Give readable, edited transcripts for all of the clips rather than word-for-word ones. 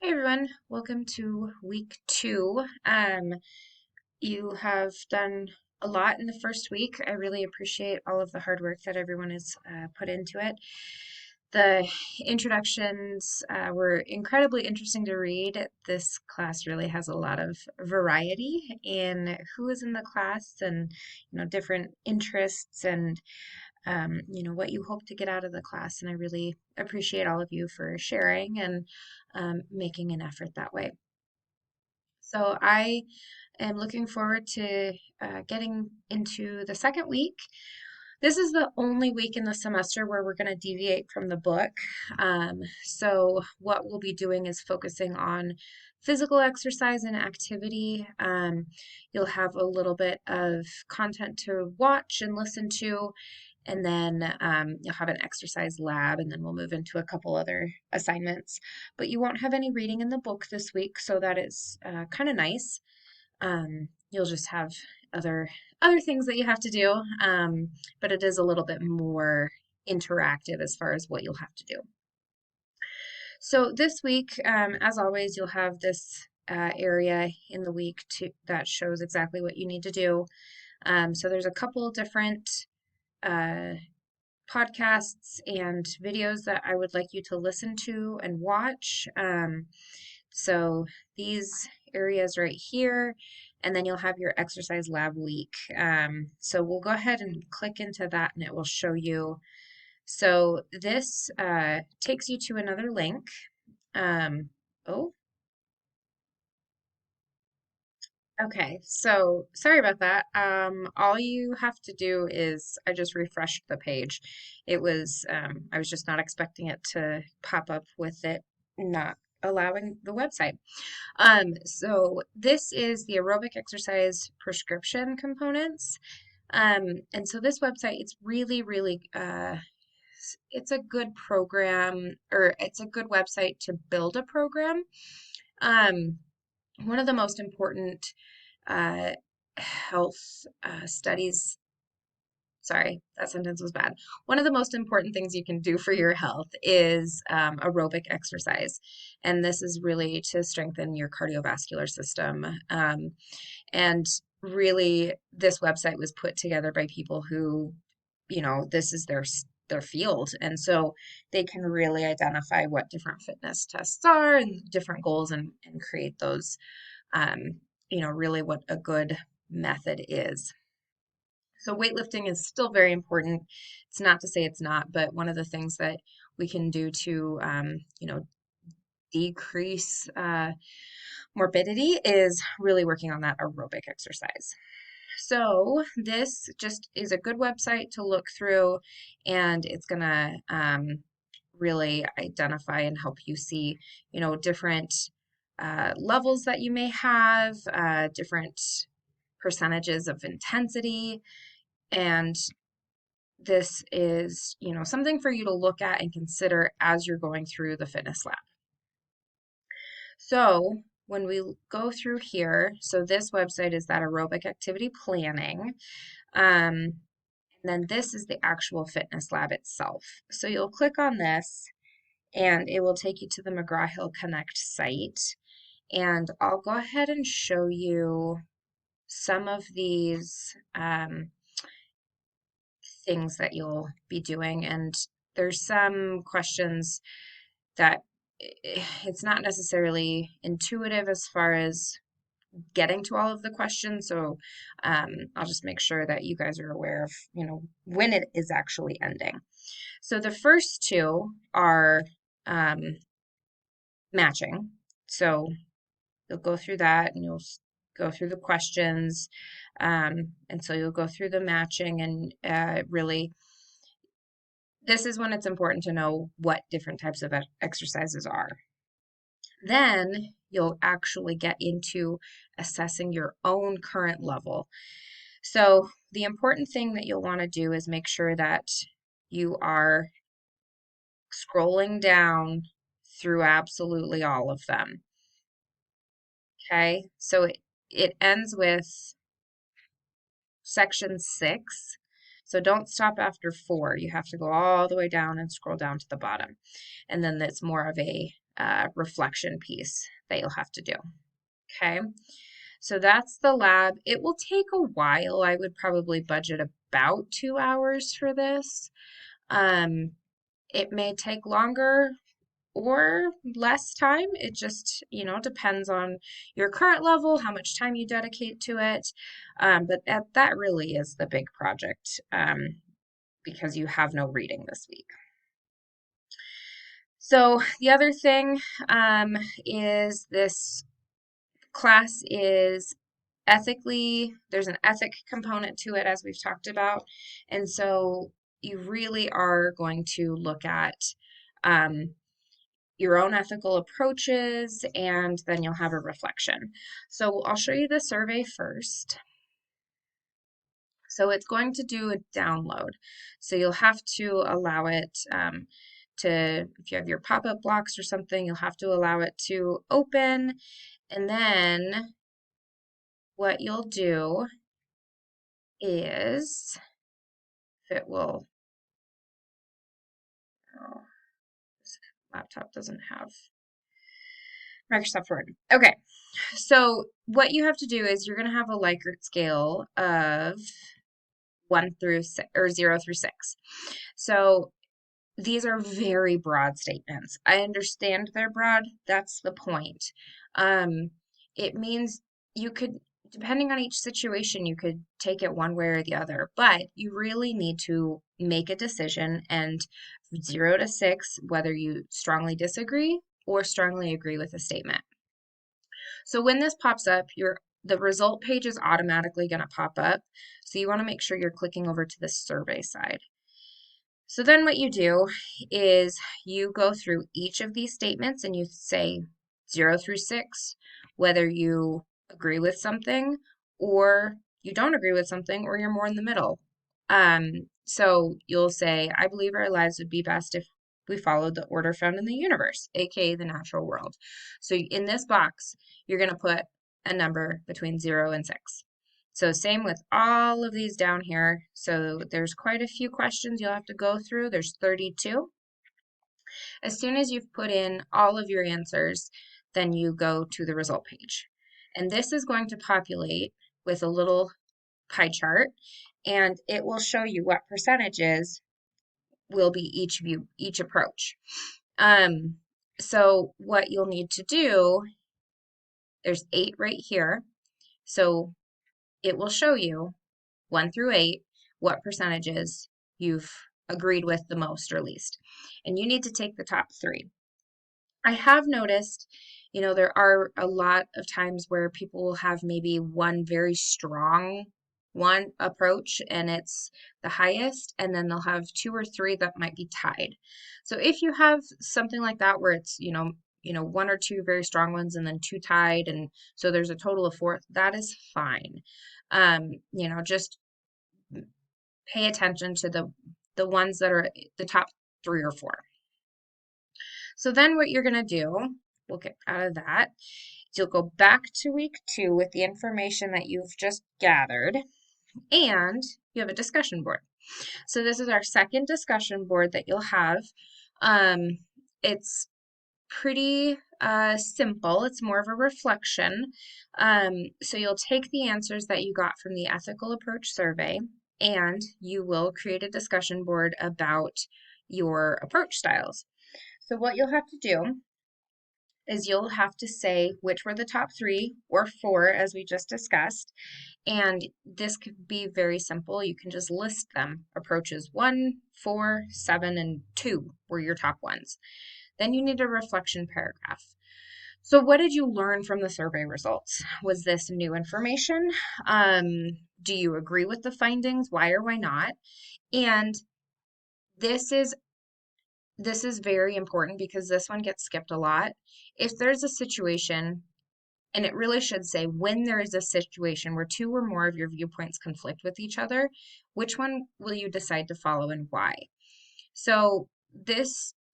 Hey everyone, welcome to week two. You have done a lot in the first week. I really appreciate all of the hard work that everyone has put into it. The introductions were incredibly interesting to read. This class really has a lot of variety in who is in the class and different interests and what you hope to get out of the class. And I really appreciate all of you for sharing and making an effort that way. So I am looking forward to getting into the second week. This is the only week in the semester where we're going to deviate from the book. So what we'll be doing is focusing on physical exercise and activity. You'll have a little bit of content to watch and listen to, and then you'll have an exercise lab, and then we'll move into a couple other assignments. But you won't have any reading in the book this week, so that is kind of nice. You'll just have other things that you have to do, but it is a little bit more interactive as far as what you'll have to do. So this week, as always, you'll have this area in the week that shows exactly what you need to do. So there's a couple different uh, podcasts and videos that I would like you to listen to and watch. So these areas right here, and then you'll have your exercise lab week. So we'll go ahead and click into that and it will show you. So this takes you to another link. Oh, okay. So sorry about that. All you have to do is I just refreshed the page. I was just not expecting it to pop up with it not allowing the website. So this is the aerobic exercise prescription components. And so this website, it's really, really, it's a good program, or it's a good website to build a program. Um, One of the most important uh, health studies. Sorry, that sentence was bad. One of the most important things you can do for your health is aerobic exercise. And this is really to strengthen your cardiovascular system. And really, this website was put together by people who, this is their field. And so they can really identify what different fitness tests are and different goals and create those, really what a good method is. So weightlifting is still very important. It's not to say it's not, but one of the things that we can do to, decrease morbidity is really working on that aerobic exercise. So this just is a good website to look through, and it's gonna really identify and help you see, different levels that you may have, different percentages of intensity, and this is, something for you to look at and consider as you're going through the fitness lab. So when we go through here, so this website is that aerobic activity planning. And then this is the actual fitness lab itself. So you'll click on this and it will take you to the McGraw-Hill Connect site. And I'll go ahead and show you some of these things that you'll be doing. And there's some questions that it's not necessarily intuitive as far as getting to all of the questions. So I'll just make sure that you guys are aware of, when it is actually ending. So the first two are matching. So you'll go through that and you'll go through the questions. And so you'll go through the matching and really, this is when it's important to know what different types of exercises are. Then you'll actually get into assessing your own current level. So the important thing that you'll want to do is make sure that you are scrolling down through absolutely all of them. Okay, so it ends with section 6. So don't stop after 4. You have to go all the way down and scroll down to the bottom. And then it's more of a reflection piece that you'll have to do. Okay, so that's the lab. It will take a while. I would probably budget about 2 hours for this. It may take longer or less time. It just, depends on your current level, how much time you dedicate to it. But that really is the big project because you have no reading this week. So the other thing is this class is there's an ethic component to it, as we've talked about. And so you really are going to look at your own ethical approaches, and then you'll have a reflection. So I'll show you the survey first. So it's going to do a download. So you'll have to allow it if you have your pop-up blocks or something, you'll have to allow it to open. And then what you'll do is, if it will, oh, this laptop doesn't have Microsoft Word. Okay, so what you have to do is you're going to have a Likert scale of 1 through 6, or 0 through 6. So these are very broad statements. I understand they're broad. That's the point. It means you could, depending on each situation, you could take it one way or the other, but you really need to make a decision, and 0 to 6, whether you strongly disagree or strongly agree with a statement. So when this pops up, the result page is automatically going to pop up. So you want to make sure you're clicking over to the survey side. So then what you do is you go through each of these statements and you say 0 through 6, whether you agree with something or you don't agree with something, or you're more in the middle. So you'll say, I believe our lives would be best if we followed the order found in the universe, aka the natural world. So in this box, you're going to put a number between 0 and 6. So same with all of these down here. So there's quite a few questions you'll have to go through. There's 32. As soon as you've put in all of your answers, then you go to the result page. And this is going to populate with a little pie chart, and it will show you what percentages will be each approach. So what you'll need to do, there's 8 right here. So it will show you 1 through 8 what percentages you've agreed with the most or least. And you need to take the top 3. I have noticed, there are a lot of times where people will have maybe one very strong one approach and it's the highest, and then they'll have 2 or 3 that might be tied. So if you have something like that where it's, 1 or 2 very strong ones and then 2 tied, and so there's a total of 4, that is fine. Just pay attention to the ones that are the top 3 or 4. So then what you're going to do, we'll get out of that, is you'll go back to week 2 with the information that you've just gathered, and you have a discussion board. So this is our second discussion board that you'll have. It's pretty simple. It's more of a reflection. So you'll take the answers that you got from the ethical approach survey, and you will create a discussion board about your approach styles. So what you'll have to do is you'll have to say which were the top 3 or 4, as we just discussed. And this could be very simple. You can just list them. Approaches 1, 4, 7, and 2 were your top ones. Then you need a reflection paragraph. So what did you learn from the survey results? Was this new information? Do you agree with the findings? Why or why not? And this is very important because this one gets skipped a lot. If there's a situation, and it really should say when there is a situation where 2 or more of your viewpoints conflict with each other, which one will you decide to follow and why? So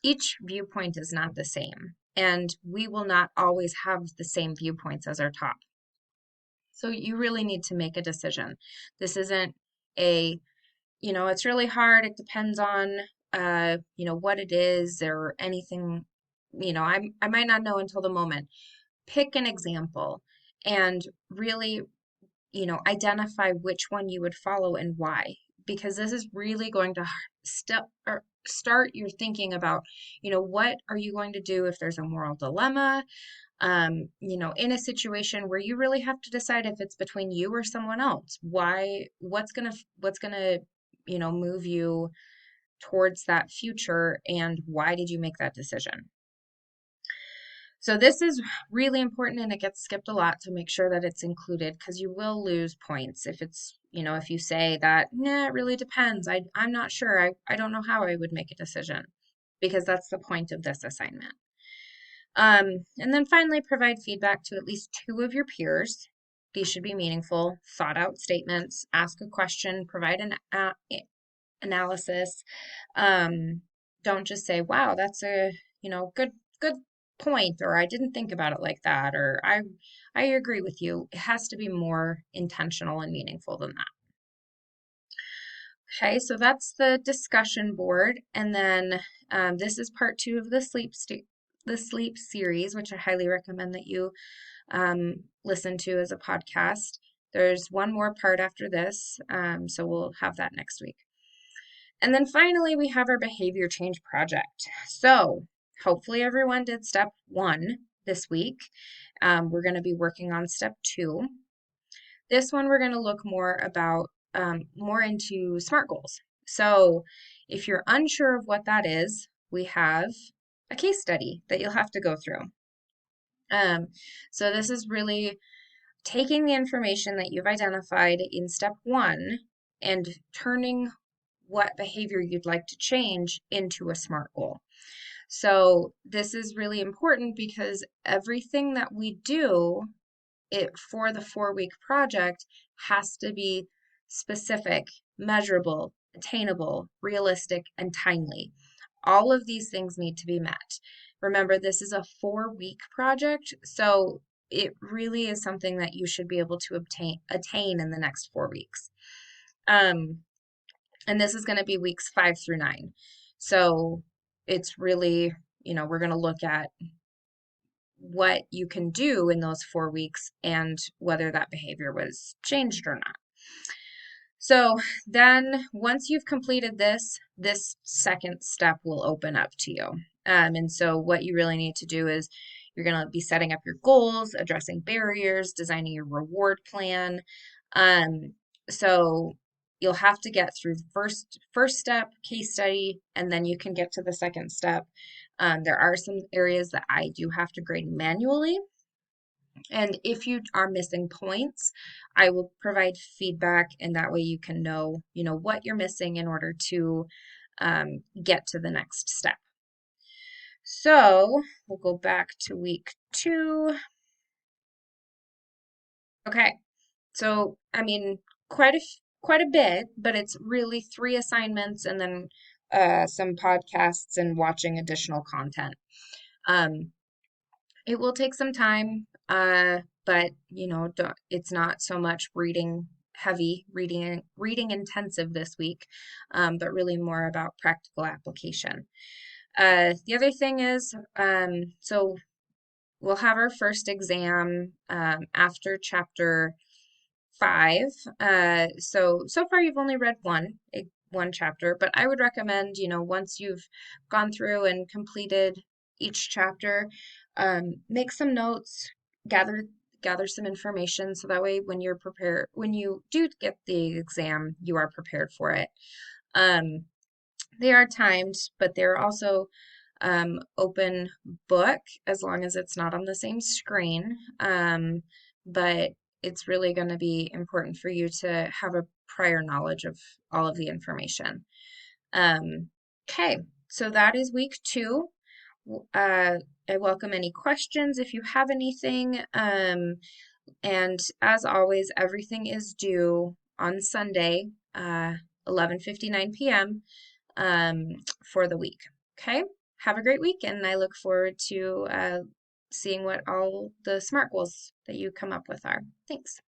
each viewpoint is not the same, and we will not always have the same viewpoints as our top. So you really need to make a decision. This isn't it's really hard. It depends on, what it is or anything I might not know until the moment. Pick an example and really, identify which one you would follow and why, because this is really going to start your thinking about, what are you going to do if there's a moral dilemma, in a situation where you really have to decide if it's between you or someone else. What's gonna, move you towards that future, and why did you make that decision? So this is really important, and it gets skipped a lot, to make sure that it's included, because you will lose points if if you say that, nah, it really depends. I'm not sure. I don't know how I would make a decision, because that's the point of this assignment. And then finally, provide feedback to at least two of your peers. These should be meaningful, thought out statements. Ask a question, provide an analysis. Don't just say, wow, that's a, good point, or I didn't think about it like that, or I agree with you. It has to be more intentional and meaningful than that. Okay, so that's the discussion board, and then this is part 2 of the sleep series, which I highly recommend that you listen to as a podcast. There's one more part after this, so we'll have that next week. And then finally, we have our behavior change project. So hopefully everyone did step 1 this week. We're going to be working on step 2. This one, we're going to look more into SMART goals. So if you're unsure of what that is, we have a case study that you'll have to go through. So this is really taking the information that you've identified in step 1 and turning what behavior you'd like to change into a SMART goal. So this is really important, because everything that we do for the 4-week project has to be specific, measurable, attainable, realistic, and timely. All of these things need to be met. Remember, this is a 4-week project, so it really is something that you should be able to attain in the next 4 weeks. And this is going to be weeks 5 through 9. So it's really, we're going to look at what you can do in those 4 weeks and whether that behavior was changed or not. So then once you've completed this second step will open up to you. And so what you really need to do is you're going to be setting up your goals, addressing barriers, designing your reward plan. So you'll have to get through the first step, case study, and then you can get to the second step. There are some areas that I do have to grade manually. And if you are missing points, I will provide feedback, and that way you can know, what you're missing in order to get to the next step. So we'll go back to week 2. Okay, so quite a bit, but it's really 3 assignments and then some podcasts and watching additional content. It will take some time, but it's not so much reading intensive this week, but really more about practical application. The other thing is, so we'll have our first exam after chapter 5. So far you've only read one chapter, but I would recommend, once you've gone through and completed each chapter, make some notes, gather some information, so that way when you do get the exam, you are prepared for it. They are timed, but they're also open book, as long as it's not on the same screen. But it's really going to be important for you to have a prior knowledge of all of the information. Okay, so that is week 2. I welcome any questions if you have anything. And as always, everything is due on Sunday, 11:59 p.m. For the week. Okay, have a great week, and I look forward to seeing what all the SMART goals that you come up with are. Thanks.